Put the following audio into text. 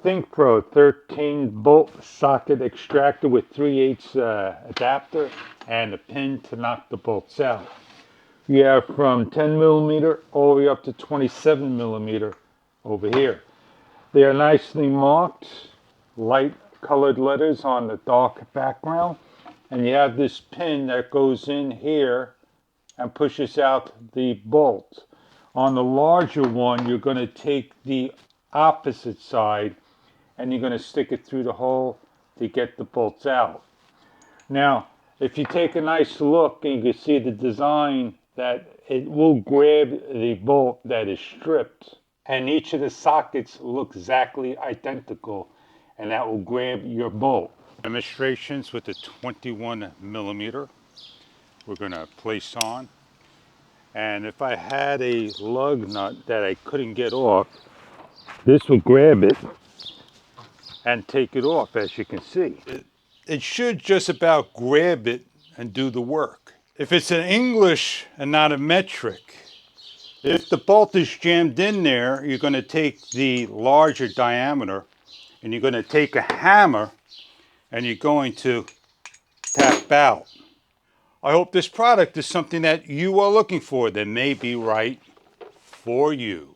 THINKPRO 13 bolt socket extractor with 3/8 adapter and a pin to knock the bolts out. You have from 10 millimeter all the way up to 27 millimeter over here. They are nicely marked, light colored letters on the dark background, and you have this pin that goes in here and pushes out the bolt. On the larger one, you're going to take the opposite side and you're going to stick it through the hole to get the bolts out. Now, if you take a nice look, you can see the design that it will grab the bolt that is stripped, and each of the sockets look exactly identical, and that will grab your bolt. Demonstrations with the 21 millimeter we're going to place on. And if I had a lug nut that I couldn't get off, this will grab it and take it off, as you can see. It should just about grab it and do the work. If it's an English and not a metric, if the bolt is jammed in there, you're going to take the larger diameter and you're going to take a hammer and you're going to tap out. I hope this product is something that you are looking for that may be right for you.